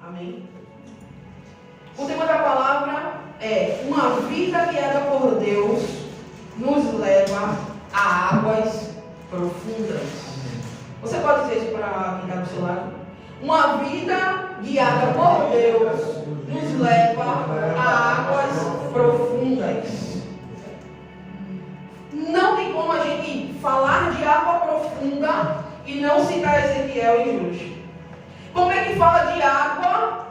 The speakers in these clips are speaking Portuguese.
Amém? O tema da palavra é: uma vida guiada por Deus nos leva a águas profundas. Você pode dizer isso para quem está do seu lado? Uma vida guiada por Deus nos leva a águas profundas. Não tem como a gente falar de água profunda e não citar Ezequiel e Júlio. Como é que fala de água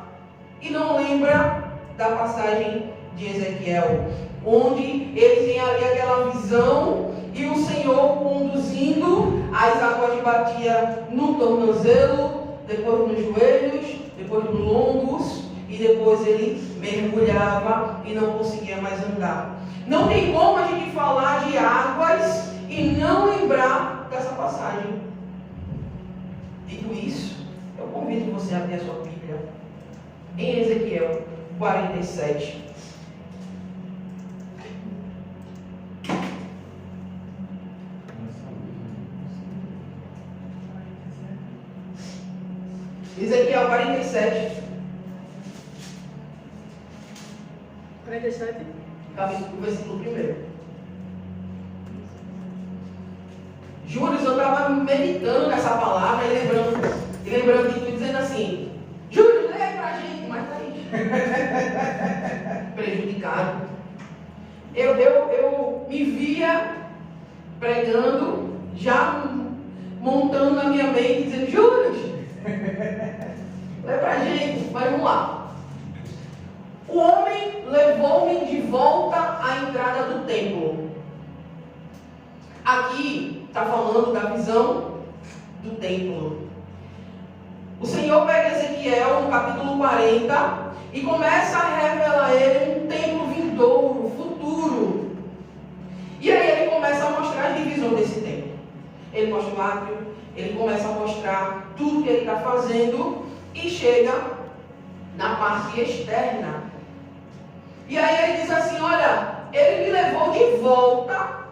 e não lembra da passagem de Ezequiel, onde eles têm ali aquela visão e o Senhor conduzindo, as águas batia no tornozelo, depois nos joelhos, depois nos lombos, e depois ele mergulhava e não conseguia mais andar. Não tem como a gente falar de águas e não lembrar dessa passagem. Dito isso, eu convido você a abrir a sua Bíblia em Ezequiel 47. Ezequiel 47. 47? Capítulo, versículo 1. Júlio, eu estava meditando nessa palavra e lembrando de tudo, dizendo assim: Júlio, lê aí pra gente, mas tá aí. Prejudicado. Eu me via pregando, já montando na minha mente, dizendo: Júlio, lê pra gente, mas vamos lá. O homem levou-me de volta à entrada do templo. Aqui está falando da visão do templo. O Senhor pega Ezequiel no capítulo 40 e começa a revelar a ele um templo vindouro, futuro. E aí ele começa a mostrar as divisões desse templo. Ele mostra o átrio, ele começa a mostrar tudo que ele está fazendo e chega na parte externa. E aí ele diz assim: olha, ele me levou de volta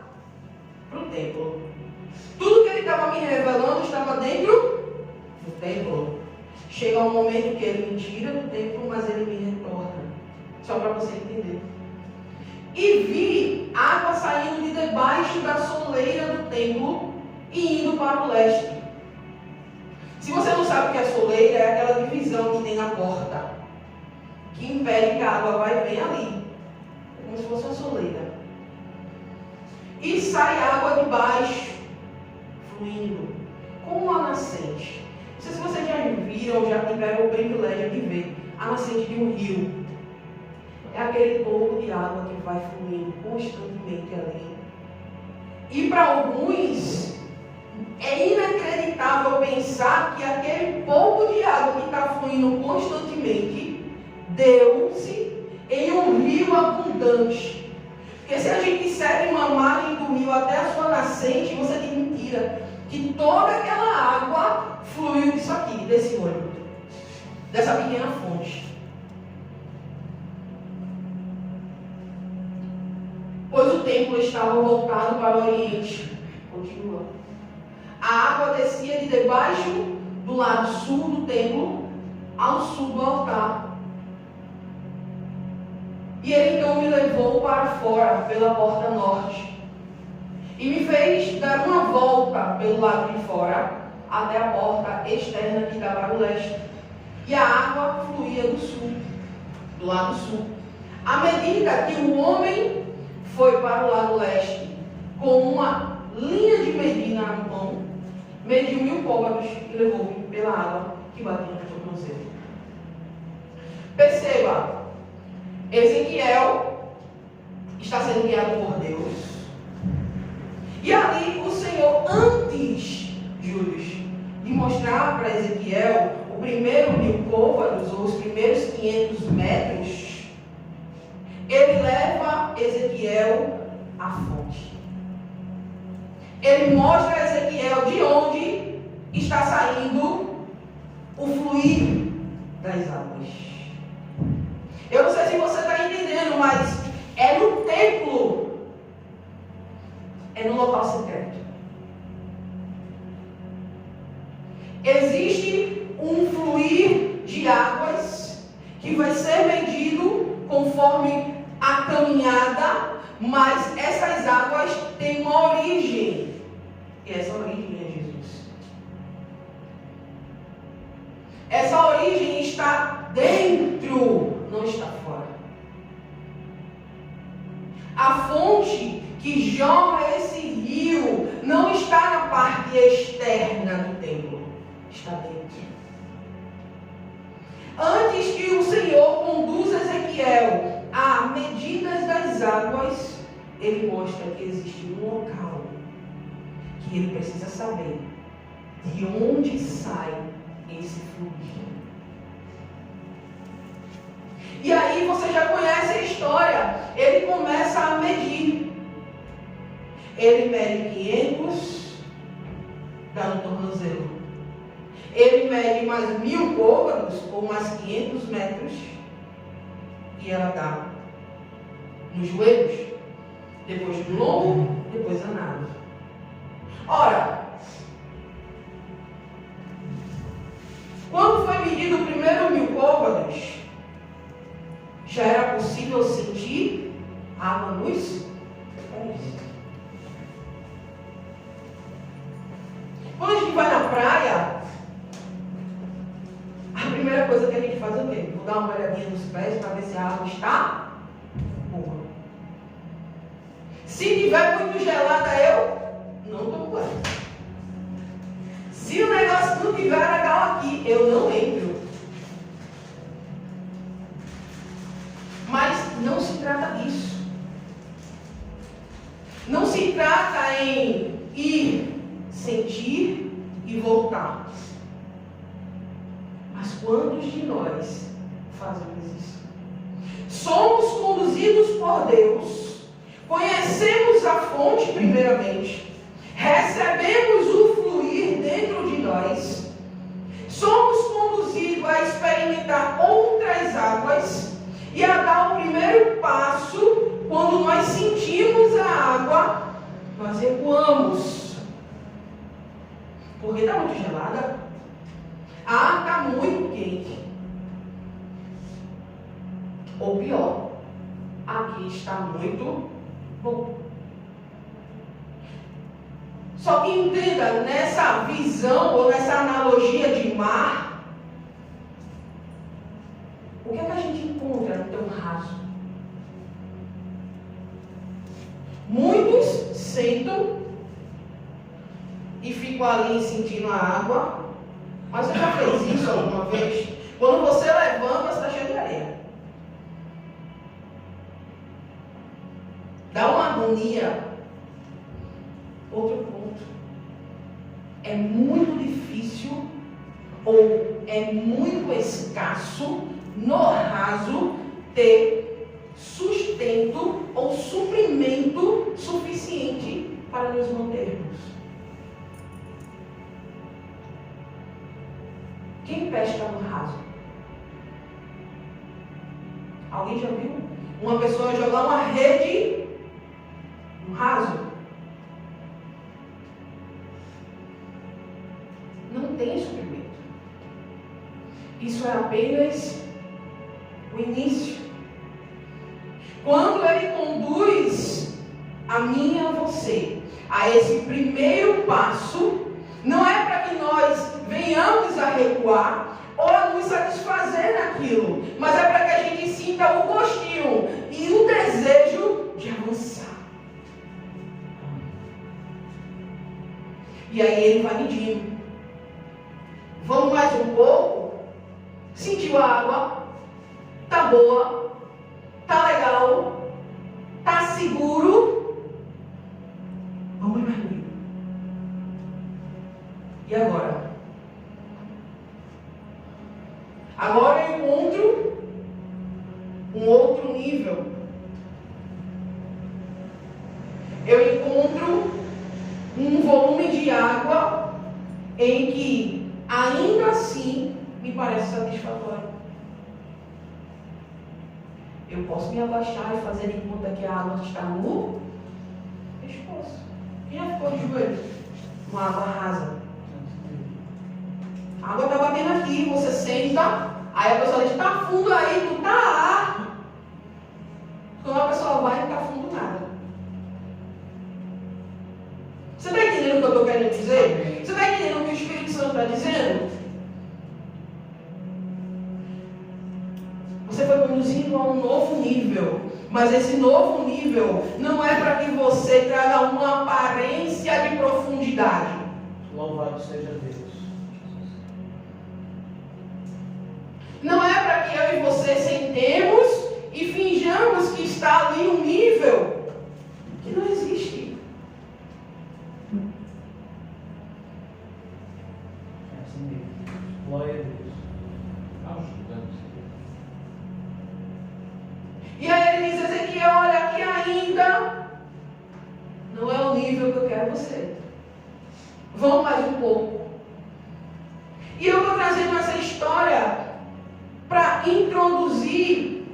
para o templo. Tudo que ele estava me revelando estava dentro do templo. Chega um momento que ele me tira do templo, mas ele me retorna. Só para você entender. E vi água saindo de debaixo da soleira do templo e indo para o leste. Se você não sabe o que é soleira, é aquela divisão que tem na porta, que impede que a água vai bem ali. É como se fosse uma soleira. E sai água de baixo, fluindo, como uma nascente. Não sei se vocês já viram ou já tiveram o privilégio de ver a nascente de um rio. É aquele pouco de água que vai fluindo constantemente ali. E para alguns, é inacreditável pensar que aquele pouco de água que está fluindo constantemente deu-se em um rio abundante. Porque se a gente segue uma margem do rio até a sua nascente, você tem mentira. Que toda aquela água fluiu disso aqui, desse olho, dessa pequena fonte. Pois o templo estava voltado para o oriente. Continua. A água descia de debaixo do lado sul do templo ao sul do altar. E ele então me levou para fora pela porta norte e me fez dar uma volta pelo lado de fora até a porta externa que dá para o leste. E a água fluía do sul, do lado sul. À medida que o homem foi para o lado leste com uma linha de medir na mão, mediu 1000 côvados e levou-me pela água que batia no tornozelo. Perceba, Ezequiel está sendo guiado por Deus. E ali o Senhor, antes, Júlio, de mostrar para Ezequiel o primeiro 1000 côvados, ou os primeiros 500 metros, ele leva Ezequiel à fonte. Ele mostra a Ezequiel de onde está saindo o fluir das águas. Eu não sei se você está entendendo, mas é no templo, é no local secreto. Existe um fluir de águas que vai ser medido conforme a caminhada, mas essas águas têm uma origem. E essa origem é Jesus. Essa origem está dentro, não está fora. A fonte que jorra esse rio não está na parte externa do templo, está dentro. Antes que o Senhor conduza Ezequiel a medidas das águas, ele mostra que existe um local que ele precisa saber de onde sai esse fluir. E aí você já conhece a história. Ele começa a medir. Ele mede 500, dá no tornozelo. Ele mede mais 1000 côvados, ou mais 500 metros, e ela dá nos joelhos, depois do lombo, depois a nada. Ora, quando foi medido o primeiro 1000 côvados, já era possível sentir água nos pés. Quando a gente vai na praia, a primeira coisa que a gente faz é o quê? Vou dar uma olhadinha nos pés para ver se a água está boa. Se tiver muito gelada, eu não tomo banho. Se o negócio não tiver legal aqui, eu não entro. Mas não se trata disso. Não se trata em ir, sentir e voltar. Mas quantos de nós fazemos isso? Somos conduzidos por Deus, conhecemos a fonte primeiramente, recebemos o fluir dentro de nós, somos conduzidos a experimentar outras águas e a dar o primeiro passo. Quando nós sentimos a água, nós recuamos. Porque está muito gelada. Ah, está muito quente. Ou pior, aqui está muito bom. Só que entenda, nessa visão ou nessa analogia de mar, o que é que a gente encontra no teu raso? Muitos sentam e ficam ali sentindo a água. Mas você já fez isso alguma vez? Quando você levanta, você está cheio de areia. Dá uma agonia. Outro ponto. É muito difícil ou é muito escasso no raso ter sustento ou suprimento suficiente para nos mantermos. Quem pesca no raso? Alguém já viu uma pessoa jogar uma rede no raso? Não tem suprimento. Isso é apenas o início. Quando ele conduz a mim e a você a esse primeiro passo, não é para que nós venhamos a recuar ou a nos satisfazer naquilo, mas é para que a gente sinta o gostinho e o desejo de avançar. E aí ele vai medindo. Vamos mais um pouco? Sentiu a água? Tá boa? Tá legal? Tá seguro? Vamos mergulhar. E agora? Agora eu encontro um outro nível. Eu encontro um volume de água em que ainda assim me parece satisfatório. Eu posso me abaixar e fazer de conta que a água está no pescoço. Quem já ficou de joelho? Uma água rasa. A água está batendo aqui, você senta Aí a pessoa diz, tá fundo aí, tu tá. Quando a pessoa vai, não tá fundo nada. Você está entendendo o que eu estou querendo dizer? Você está entendendo o que o Espírito Santo está dizendo? Você foi conduzido a um novo nível. Mas esse novo nível não é para que você traga uma aparência de profundidade. Louvado seja Deus. Não é para que eu e você sentemos e finjamos que está ali um nível que não existe. É assim mesmo. Glória a Deus. Ajuda-nos. E aí ele diz, Ezequiel, olha, aqui ainda não é o nível que eu quero você. Vamos mais um pouco. E eu estou trazendo essa história para introduzir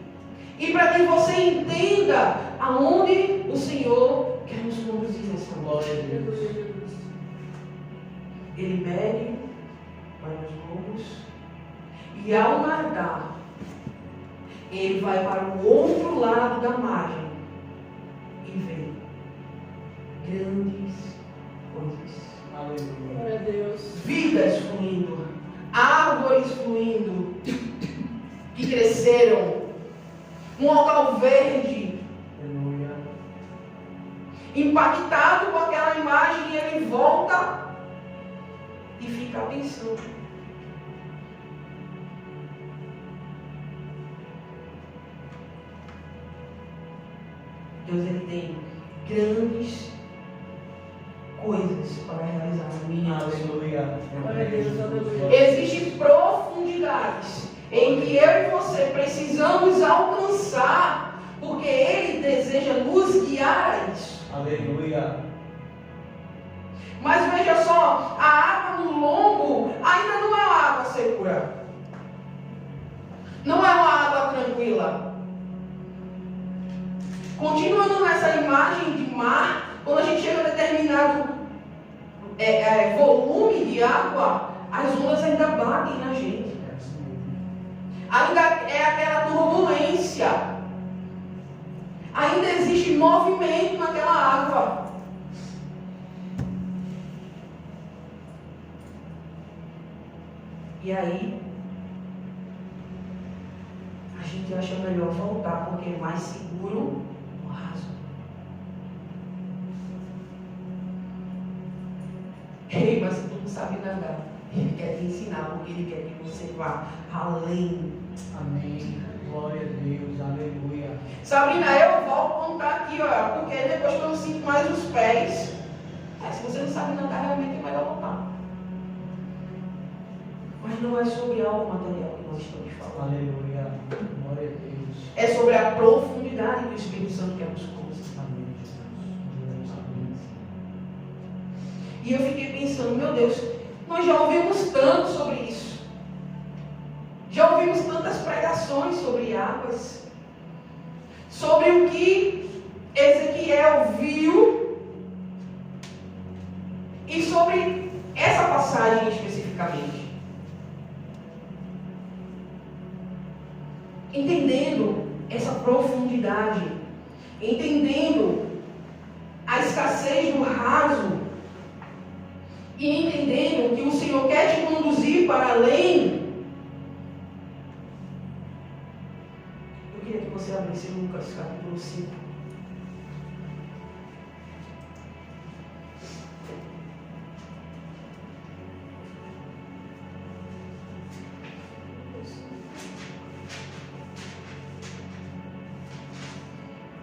e para que você entenda aonde o Senhor quer nos conduzir nessa noite. Glória a Deus. Ele mede, vai nos lobos, e ao nadar, ele vai para o outro lado da margem e vê grandes coisas. Aleluia. Glória a Deus. Vidas fluindo, árvores fluindo, que cresceram, um local verde. Aleluia. Impactado com aquela imagem, ele volta e fica pensando. Deus, ele tem grandes coisas para realizar na minha vida. Aleluia. Glória a Deus, aleluia. Existem profundidades em que eu e você precisamos alcançar, porque Ele deseja nos guiar a isso. Aleluia. Mas veja só, a água no lombo ainda não é uma água segura. Não é uma água tranquila. Continuando nessa imagem de mar, quando a gente chega a determinado volume de água, as ondas ainda batem na gente. É assim mesmo. Ainda é aquela turbulência. Ainda existe movimento naquela água. E aí, a gente acha melhor voltar, porque é mais seguro no raso. Ei, mas tu não sabe nadar. Ele quer te ensinar, porque ele quer que você vá além. Amém. Glória a Deus. Aleluia. Sabrina, eu vou contar aqui, ó, porque depois que eu sinto mais os pés. Aí, se você não sabe nadar, realmente é melhor voltar. Mas não é sobre algo material que nós estamos falando. Aleluia. Glória a Deus. É sobre a profundidade que o Espírito Santo quer nos conduzir. Amém, Jesus. Amém. E eu fiquei pensando, meu Deus, nós já ouvimos tanto sobre isso. Já ouvimos tantas pregações sobre águas. Sobre o que Ezequiel viu. E sobre essa passagem especificamente. Entendendo essa profundidade, entendendo a escassez do raso, e entendendo que o Senhor quer te conduzir para além, eu queria que você abrisse Lucas capítulo 5.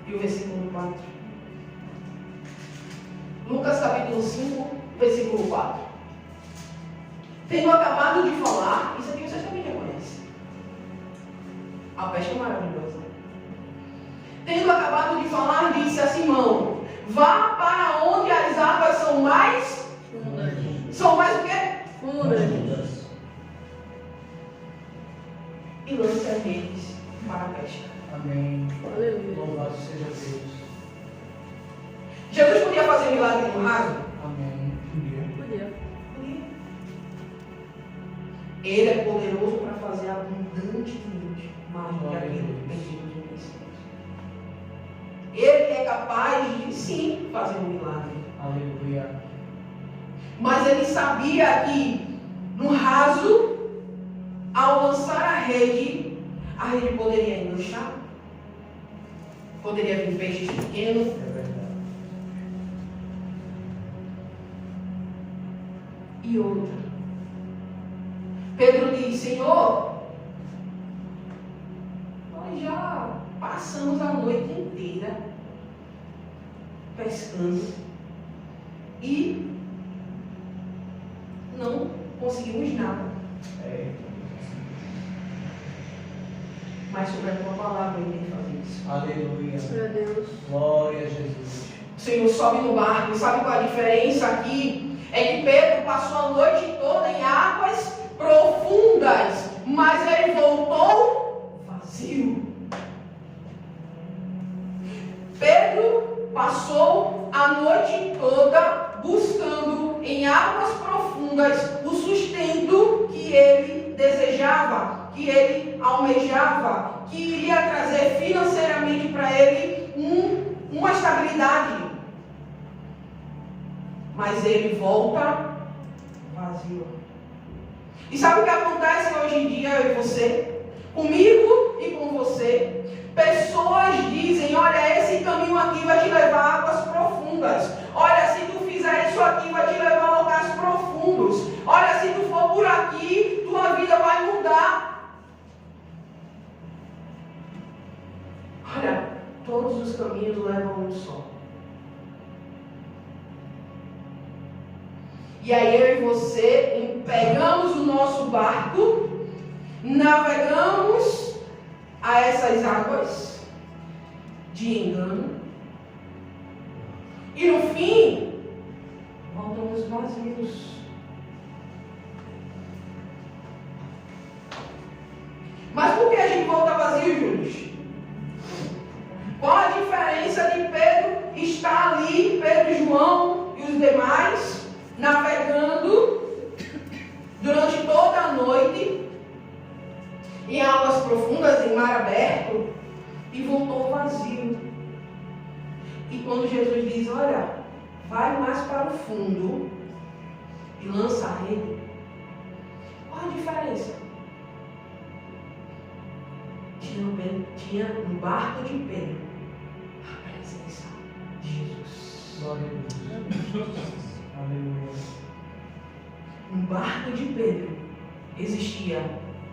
E o versículo 4. Lucas capítulo 5, versículo 4. Tendo acabado de falar, isso aqui vocês também reconhecem. A peste é maravilhosa. Tendo acabado de falar, disse a Simão: vá para onde as águas são mais. São mais o quê? Fundas. E lance as redes para a pesca. Amém. Aleluia. Louvado seja Deus. Jesus podia fazer milagre no raso? Amém. Podia. Podia. Ele é poderoso para fazer abundância mais do que aquilo que pedimos ou pensamos. Ele é capaz de, sim, fazer um milagre. Aleluia. Mas ele sabia que, no raso, ao lançar a rede poderia enganchar, poderia vir peixes pequenos. É verdade. E outra, Pedro diz: Senhor, nós já passamos a noite inteira pescando e não conseguimos nada. Mas sobre a tua palavra eu irei fazer isso. Aleluia. Glória a Deus. Glória a Jesus. O Senhor sobe no barco. E sabe qual a diferença aqui? É que Pedro passou a noite toda em águas profundas, mas ele voltou vazio. Pedro passou a noite toda buscando em águas profundas o sustento que ele desejava, que ele almejava, que iria trazer financeiramente para ele uma estabilidade. Mas ele volta vazio. E sabe o que acontece hoje em dia, eu e você? Comigo e com você. Pessoas dizem: olha, esse caminho aqui vai te levar a águas profundas. Olha, se tu fizer isso aqui, vai te levar a lugares profundos. Olha, se tu for por aqui, tua vida vai mudar. Olha, todos os caminhos levam a um só. E aí eu e você pegamos o nosso barco, navegamos a essas águas de engano e no fim voltamos vazios. Mas por que a gente volta vazio, Júlio? Qual a diferença de Pedro estar ali, Pedro e João e os demais, navegando durante toda a noite em águas profundas, em mar aberto, e voltou vazio? E quando Jesus diz: olha, vai mais para o fundo e lança a rede, qual a diferença? Tinha no barco de Pedro a presença de Jesus. Glória a Deus. Aleluia. No barco de Pedro existia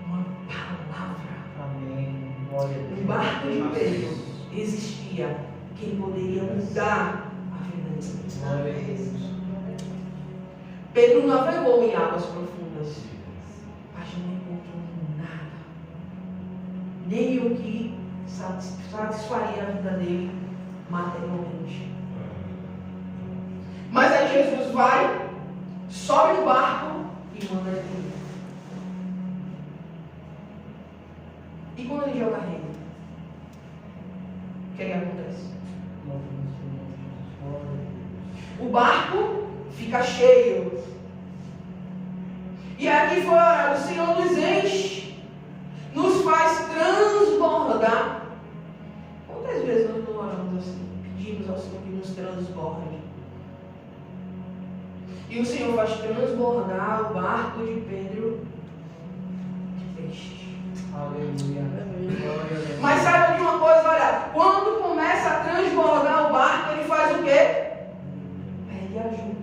uma palavra. Amém. Glória a Deus. No barco de Pedro existia quem poderia mudar a vida dele. Glória a Deus. Pedro navegou em águas profundas, mas não encontrou nada, nem o que satisfaria a vida dele materialmente. Mas aí Jesus vai, sobe no barco e manda ele ir. E quando ele joga a rede, o que acontece? O barco fica cheio. E aqui foi orado: o Senhor nos enche, nos faz transbordar. Quantas vezes nós não oramos assim? Pedimos ao Senhor que nos transborde. E o Senhor faz transbordar o barco de Pedro de peixe. Aleluia. Glória a Deus. Mas saiba de uma coisa, olha, quando começa a transbordar o barco, ele faz o quê? Pede ajuda.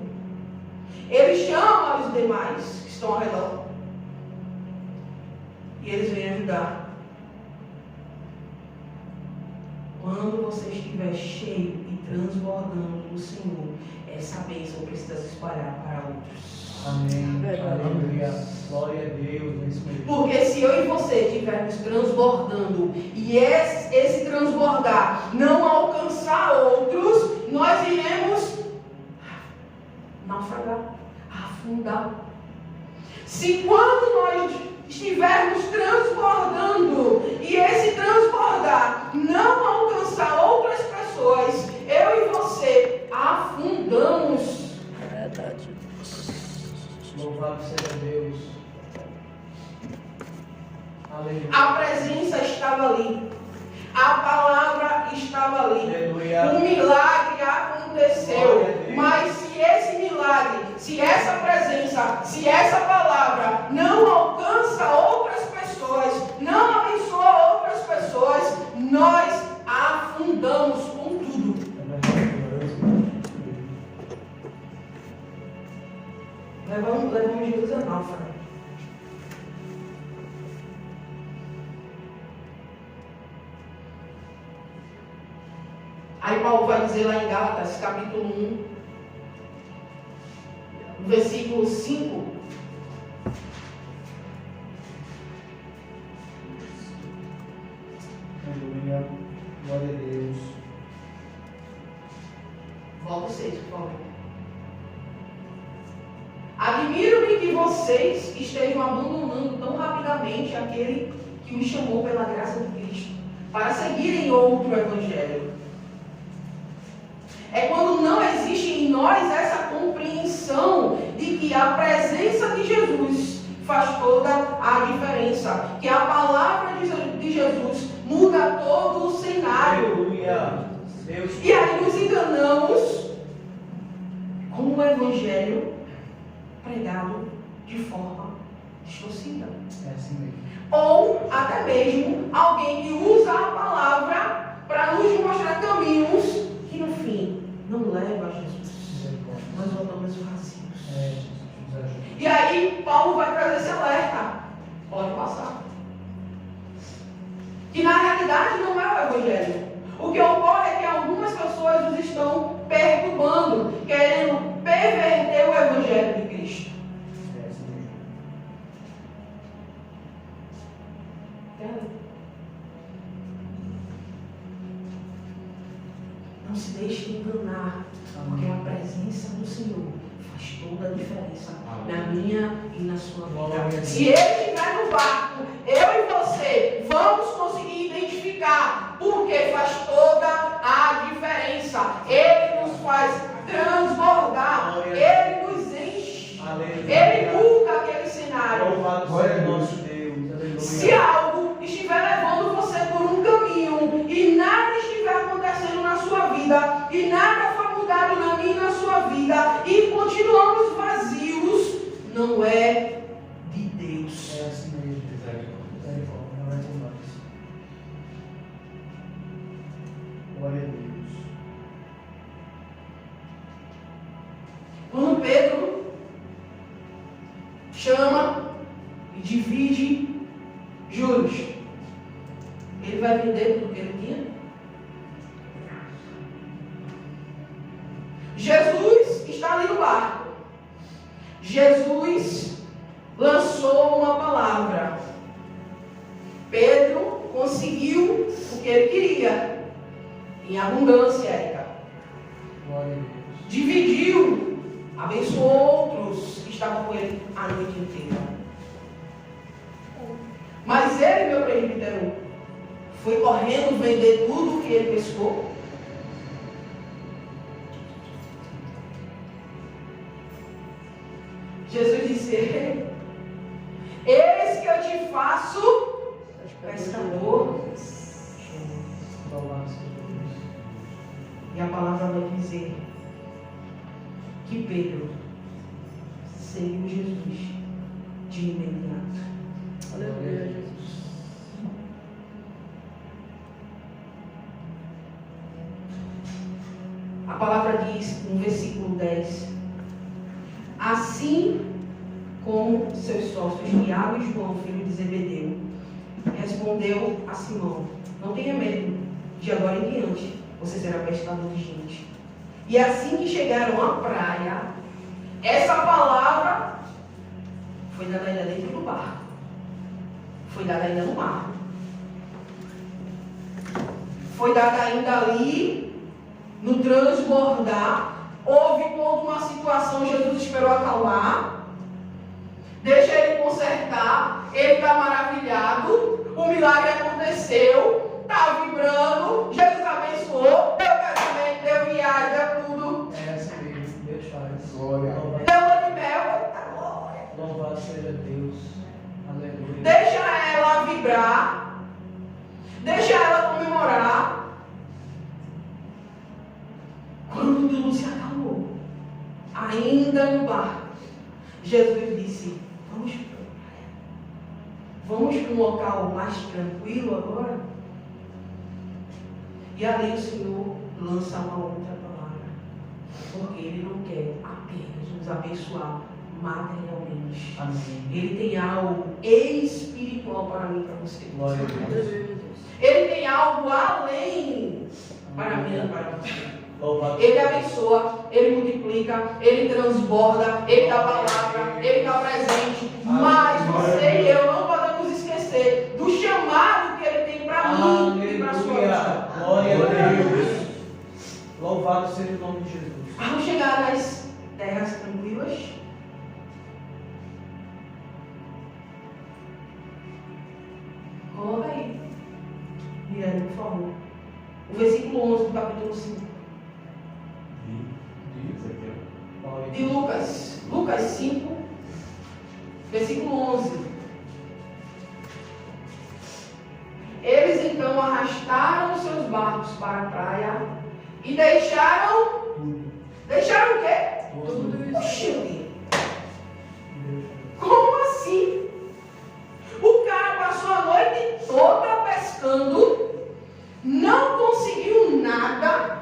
Ele chama os demais que estão ao redor. E eles vêm ajudar. Quando você estiver cheio e transbordando no Senhor, essa bênção precisa se espalhar para outros. Amém. Verdade. Aleluia. Glória a Deus. É isso mesmo. Porque se eu e você estivermos transbordando e esse transbordar não alcançar outros, nós iremos naufragar, afundar. Se quando nós estivermos transbordando e esse transbordar não alcançar outras pessoas, eu e você afundamos. Verdade. Louvado seja Deus. Aleluia. A presença estava ali. A palavra estava ali. Aleluia. O milagre aconteceu. Mas se esse milagre, se essa presença, se essa palavra não alcança outras pessoas, não abençoa outras pessoas, nós afundamos com tudo. Levamos Jesus a náufrago. Aí Paulo vai dizer lá em Gálatas, capítulo 1, versículo 5. Aleluia. Glória a Deus. Volta o 6, por favor. Admiro-me que vocês estejam abandonando tão rapidamente aquele que os chamou pela graça de Cristo, para seguirem outro evangelho. É quando não existe em nós essa compreensão de que a presença de Jesus faz toda a diferença, que a palavra de Jesus muda todo o cenário. Aleluia. Deus. E aí nos enganamos com o evangelho pregado de forma distorcida. É assim mesmo. Ou até mesmo alguém que usa a palavra para nos mostrar caminhos que no fim não levam a Jesus. Nós voltamos vazios. É, Jesus, nos ajuda. E aí Paulo vai trazer esse alerta. Pode passar. Que na realidade não é o evangelho. O que ocorre é que algumas pessoas os estão perturbando, querendo perverter o evangelho de Cristo. É assim mesmo. Não se deixe enganar, porque a presença do Senhor faz toda a diferença na minha e na sua vida. Se Ele estiver no barco, eu e você vamos conseguir identificar, porque faz toda a diferença. Ele nos faz transbordar, Ele nos enche, Ele muda aquele cenário. Louvado seja nosso Deus. Aleluia. Se algo estiver levando você por um caminho e nada estiver acontecendo na sua vida, e nada foi mudado na minha e na sua vida, e continuamos vazios, não é de Deus. É assim mesmo. Misericórdia. Não é de nós. Glória a Deus. Quando Pedro chama e divide juros, ele vai vender tudo que ele tinha? Jesus está ali no barco. Jesus lançou uma palavra. Pedro conseguiu o que ele queria, em abundância, Érica. Glória a Deus. Dividiu, abençoou outros que estavam com ele a noite inteira. Mas ele, meu presbítero, foi correndo vender tudo que ele pescou. Jesus disse: eis que eu te faço pescador. Louvado seja Deus. E a palavra vai dizer que Pedro seguiu Jesus de imediato. Aleluia, Jesus. A palavra diz no versículo 10: assim como seus sócios Tiago e João, filho de Zebedeu, respondeu a Simão: não tenha medo, de agora em diante você será pescador de gente. E assim que chegaram à praia, essa palavra foi dada ainda dentro do barco, foi dada ainda no mar, foi dada ainda ali no transbordar. Houve toda uma situação, Jesus esperou acalmar, deixa ele consertar, ele está maravilhado, o milagre aconteceu, está vibrando, Jesus abençoou, deu casamento, deu viagem, deu tudo, É assim mesmo. Deus faz. Glória. Louvado- deu lua de mel, eita glória. Louvado seja Deus. Aleluia. Deixa ela vibrar, deixa ela comemorar. Quando tudo se acalmou, ainda no barco, Jesus disse: vamos para a praia. Vamos para um local mais tranquilo agora? E ali o Senhor lança uma outra palavra, porque Ele não quer apenas nos abençoar materialmente. Amém. Ele tem algo espiritual para mim e para você. Glória a Deus. Ele tem algo além para mim e para você. Louvado Ele seja abençoa, Ele multiplica, Ele transborda, Ele dá palavra, Ele dá presente. Mas você e eu não podemos esquecer do chamado que Ele tem para mim e para a sua Aleluia. vida. Glória a Deus. Louvado seja o nome de Jesus. Vamos chegar nas terras tranquilas. Coloca aí, Miranda, por favor. O versículo 11 do capítulo 5. Diz aqui, Glória a De Deus. Lucas. Lucas 5, versículo 11. Eles então arrastaram os seus barcos para a praia e deixaram. Deixaram o quê? Tudo. Oxi, como assim? O cara passou a noite toda pescando, não conseguiu nada.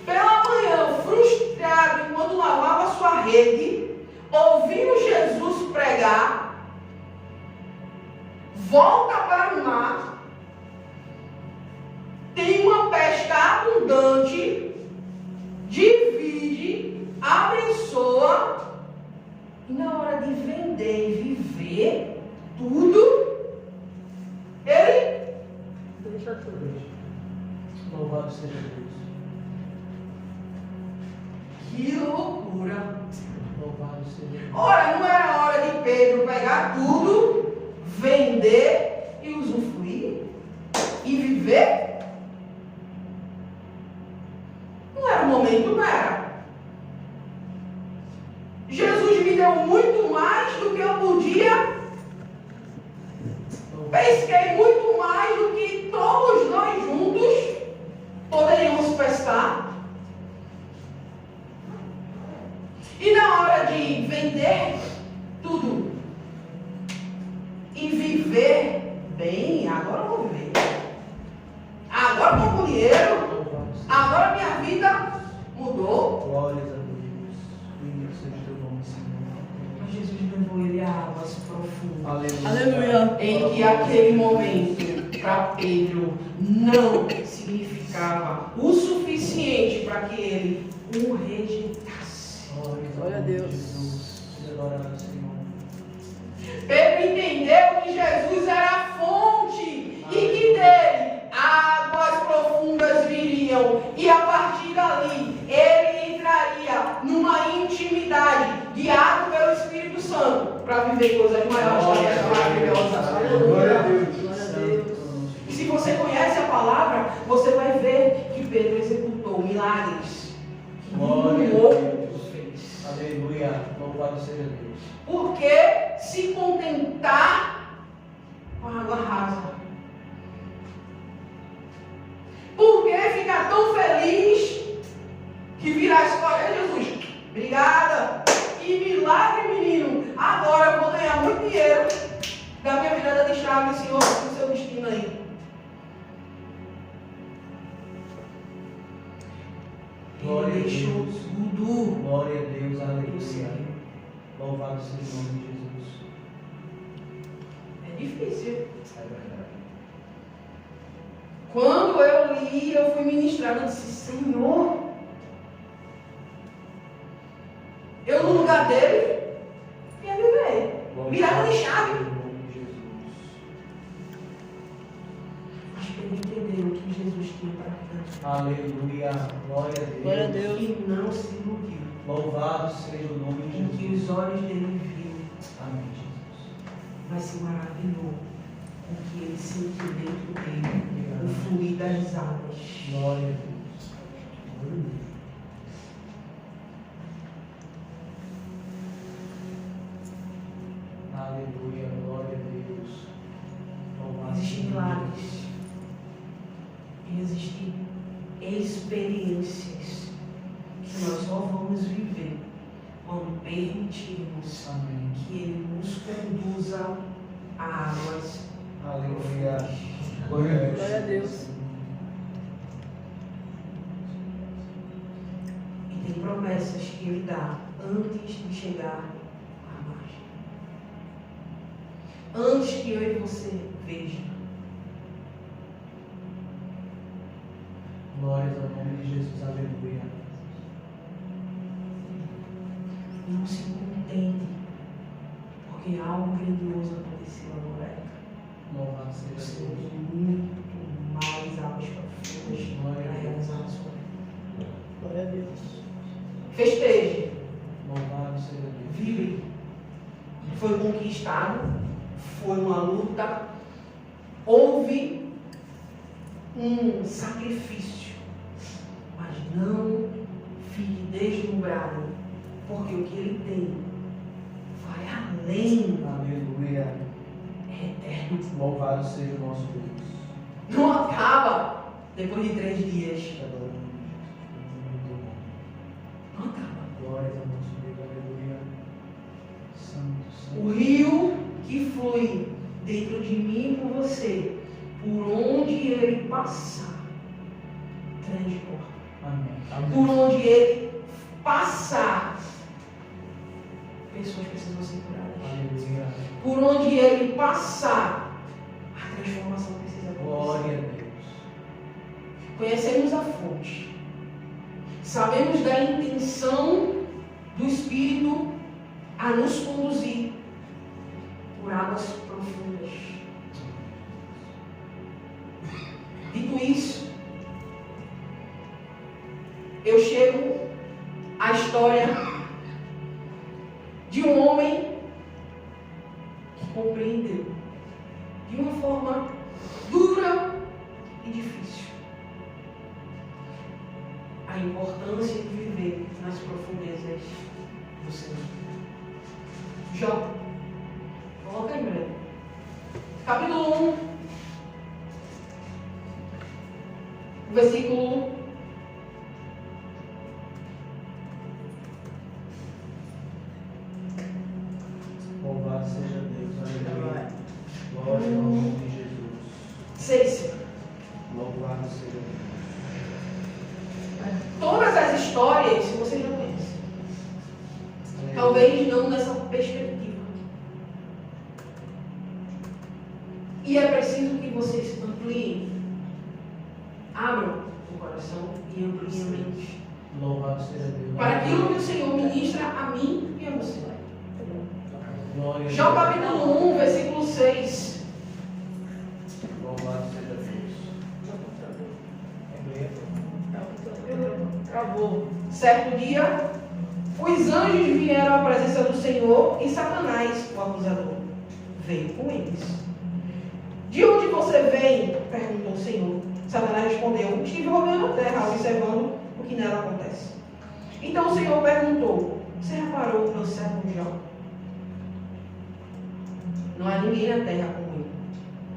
Pela manhã, frustrado enquanto lavava sua rede, ouviu Jesus pregar, volta para o mar, tem uma pesca abundante, divide, abençoa, e na hora de vender e viver tudo, ele Deixa tudo. Louvado seja Deus. que loucura. Louvado seja Deus. Ora, não era hora de Pedro pegar tudo, vender e usufruir e viver? Não era o momento, não era. Jesus me deu muito mais do que eu podia. Pesquei muito mais do que todos nós juntos poderíamos pescar. E na hora de vender tudo e viver bem, agora eu vou viver. Agora eu vou com dinheiro. Louvado seja Agora minha vida mudou. Glórias a Deus. Bendito seja o teu nome, Senhor. Mas Jesus levou ele a águas profundas. Aleluia. Em que aquele momento para Pedro não significava o suficiente para que ele o rejeitasse. Glória a Deus. Jesus. Seja adorado, Senhor. Pedro entendeu que Jesus era a fonte e que dele águas profundas viriam, e a partir dali ele entraria numa intimidade guiado pelo Espírito Santo para viver coisas maiores que essa maravilhosa. Glória a Aleluia. Deus. Glória a Deus. E se você conhece a palavra, você vai ver que Pedro executou milagres que Glória a nenhum Deus. outro fez. Aleluia. Louvado seja Deus. Por que se contentar com a água rasa? Por que ficar tão feliz que virar as costas? Jesus, obrigada. Que milagre, menino. Agora eu vou ganhar muito dinheiro da minha virada de chave, Senhor, com o seu destino aí. Glória a Ele deixou Deus. tudo. Glória a Deus. Aleluia. Louvado seja o nome de Jesus. É difícil. É verdade. Quando eu li, eu fui ministrado, eu disse, Senhor, eu no lugar dele ia viver. Virada de chave. Em nome de Jesus. Mas para ele entender o que Jesus tinha para fazer. Aleluia. Glória a Deus. Glória a Deus. E não se iludiu. Louvado seja o nome de Em que Jesus. os olhos dele viram, Amém, Jesus. mas se maravilhou com que ele sentiu dentro dele o fluir das águas. Glória a Deus. Aleluia. Glória a Deus. Louvado milagres. E existem experiências que nós só vamos viver quando permitirmos Amém. que Ele nos conduza a águas Aleluia. profundas. Glória a Deus. E tem promessas que Ele dá antes de chegar à margem. Antes que eu e você veja. Glórias ao nome de Jesus. Aleluia. Não se contente, porque algo grandioso aconteceu agora. Louvado seja Você Deus. tem muito mais águas profundas para realizar a sua vida. Glória a Deus. Festeje, Louvado seja Deus. vive. Foi conquistado, foi uma luta, houve um sacrifício, mas não fique deslumbrado, porque o que Ele tem vai além, Aleluia. é eterno. Louvado seja o nosso Deus. Não acaba depois de 3 dias. Não acaba. Glórias ao nosso Deus. Aleluia. Santo, O santo. rio que flui dentro de mim e por você, por onde ele passar, transporta. Amém. Por onde ele passar, pessoas precisam ser curadas. Aleluia. Por onde ele passar, a transformação precisa Glória a acontecer. Deus. Conhecemos a fonte. Sabemos da intenção do Espírito a nos conduzir por águas profundas. Dito isso, eu chego à história de um homem que compreendeu de uma forma dura e difícil a importância de viver nas profundezas do Senhor. Jó, coloca aí, breve. Capítulo 1, versículo 1. Louvado seja Deus. Aleluia. Glória ao nome de Jesus. 6. Louvado seja Deus. Todas as histórias você já conhece. Talvez não nessa perspectiva. E é preciso que vocês ampliem, abram o coração e ampliem a mente Louvado seja Deus. para aquilo que o Senhor ministra a mim e a você. Glória a Jó Deus. capítulo 1, versículo 6. Louvado seja Deus. Travou. Certo dia, os anjos vieram à presença do Senhor e Satanás, o acusador, veio com eles. De onde você vem? Perguntou o Senhor. Satanás respondeu: estive rodeando a terra, observando o que nela acontece. Então o Senhor perguntou: você reparou no servo Jó? Não há ninguém na terra como ele.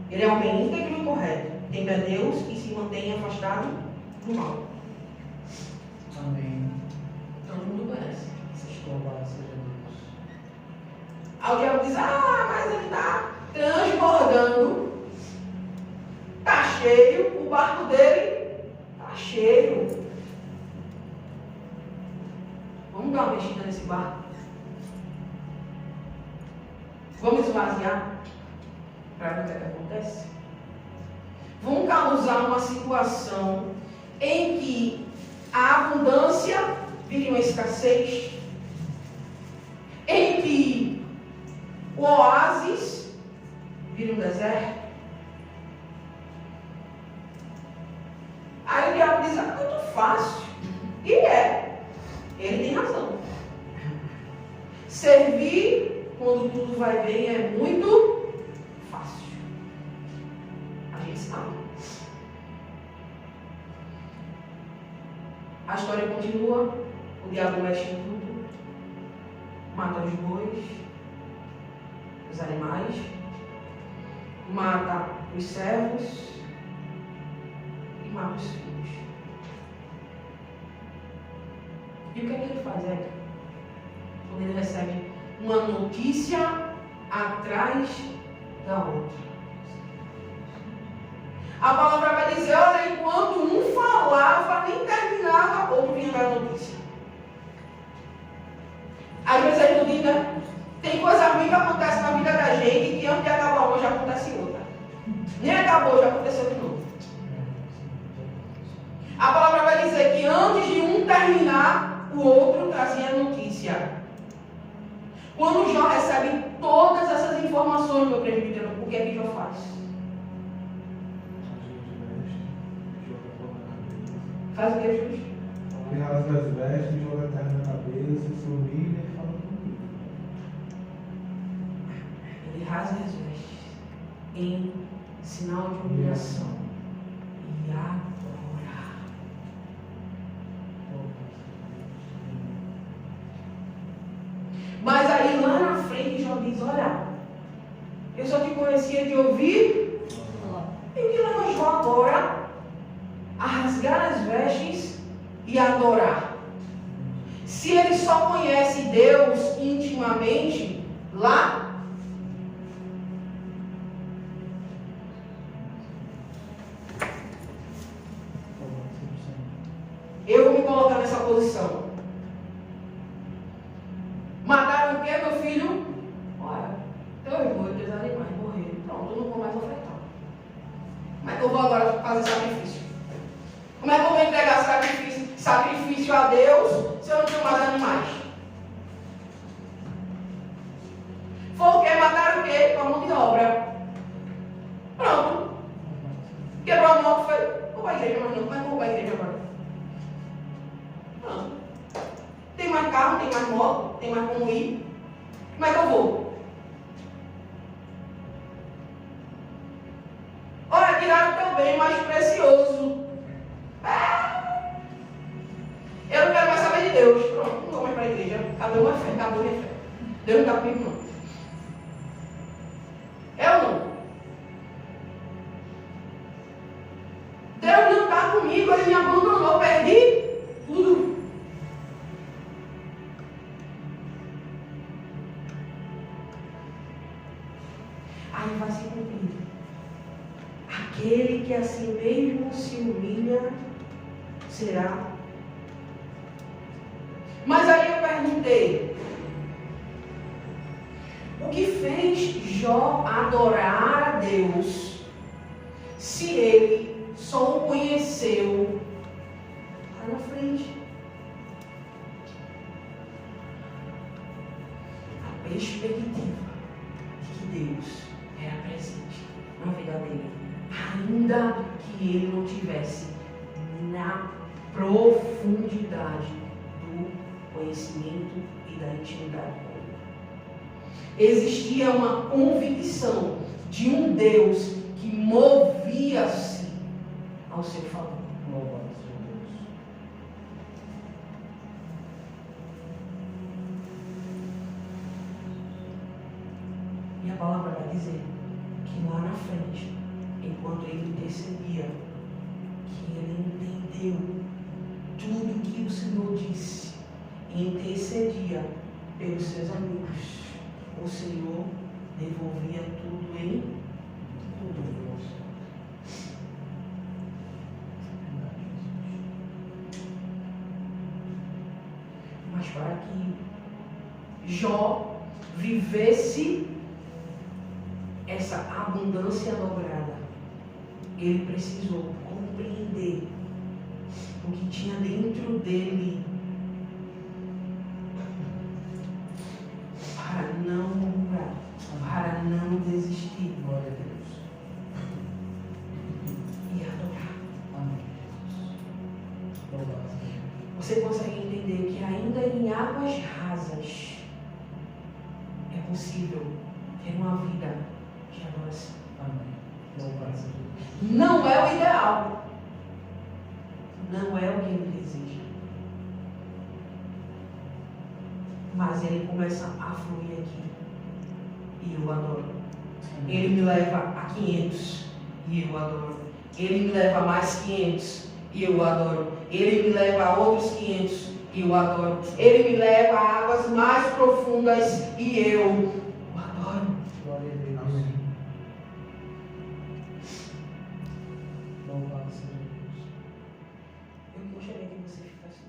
Ele é homem íntegro e correto, teme a Deus e se mantém afastado do mal. Amém. Todo mundo conhece essa história. Louvado seja Deus. Aí o diabo diz: mas ele está transbordando, está cheio, o barco dele está cheio. Vamos dar uma mexida nesse barco? Vamos esvaziar para ver o que acontece? Vamos causar uma situação em que a abundância vire uma escassez, em que o oásis vire um deserto. Aí o diabo diz: é muito fácil. E é. Ele tem razão. Servir quando tudo vai bem é muito fácil. A gente sabe. A história continua. O diabo mexe em tudo. Mata os bois, os animais, mata os servos e mata os filhos. E o que é que ele faz, Érica? Quando ele recebe uma notícia atrás da outra. A palavra vai dizer, olha, enquanto um falava, nem terminava, outro vinha dar a notícia. Às vezes a gente diz, né? Tem coisa ruim que acontece na vida da gente que antes de acabar uma já acontece outra. Nem acabou, já aconteceu de novo. A palavra vai dizer que antes de um terminar, o outro trazia notícia. Quando Jó recebe todas essas informações, meu presbítero, o que é que Jó faz? Faz o que, Jesus? Ele rasga as vestes, joga a terra na cabeça, se humilha e fala comigo. Ele rasga as vestes em sinal de humilhação e adora. Mas aí lá na frente Jó diz, olha, eu só te conhecia de ouvir. E o que leva Jó agora a rasgar as vestes e adorar? Se ele só conhece Deus intimamente lá, eu vou me colocar nessa posição. Mataram o quê, meu filho? Olha, teu irmão e teus animais morreram. Pronto, eu não vou mais ofertar. Como é que eu vou agora fazer sacrifício? Como é que eu vou entregar sacrifício a Deus se eu não tenho mais animais? Foi o quê? Mataram o quê? Com a mão de obra. Pronto. Quebrou a mão, foi. Vou para a igreja, mas não. Como é que eu vou para a igreja agora? Pronto. Tem mais carro, tem mais moto, tem mais como ir. Como é que eu vou? Olha, tiraram o teu bem mais precioso. Eu não quero mais saber de Deus. Pronto, não vou mais para a igreja. Acabou minha fé, acabou minha fé. Deus não está comigo, não. É ou não? Deus não está comigo, Ele me abandonou, perdi tudo. Aí vai se cumprir. Aquele que a si mesmo se humilha será. Mas aí eu perguntei, o que fez Jó adorar a Deus se ele só o conheceu lá na frente? A perspectiva de que Deus era presente na vida dele, ainda que ele não tivesse na profundidade do conhecimento e da intimidade com ele. Existia uma convicção de um Deus que movia-se ao seu favor. Louvado seja Deus. E a palavra vai dizer que lá na frente, enquanto ele intercedia, que ele entendeu tudo que o Senhor disse e intercedia pelos seus amigos. O Senhor devolvia tudo em tudo. Mas para que Jó vivesse essa abundância dobrada, ele precisou compreender o que tinha dentro dele para não murmurar, para não desistir. Glória a Deus. E adorar. Amém. Louvado seja Deus. Você consegue entender que ainda em águas rasas é possível ter uma vida de adoração. Amém. Louvado seja Deus. Não é o ideal. Não é o que ele deseja. Mas ele começa a fluir aqui. E eu adoro. Ele me leva a 500. e eu adoro. Ele me leva a mais 500 e eu adoro. Ele me leva a outros 500 e eu adoro. Ele me leva a águas mais profundas e eu o adoro. Glória a Deus. Amém. Louvado seja Deus. Eu gostaria que você ficasse.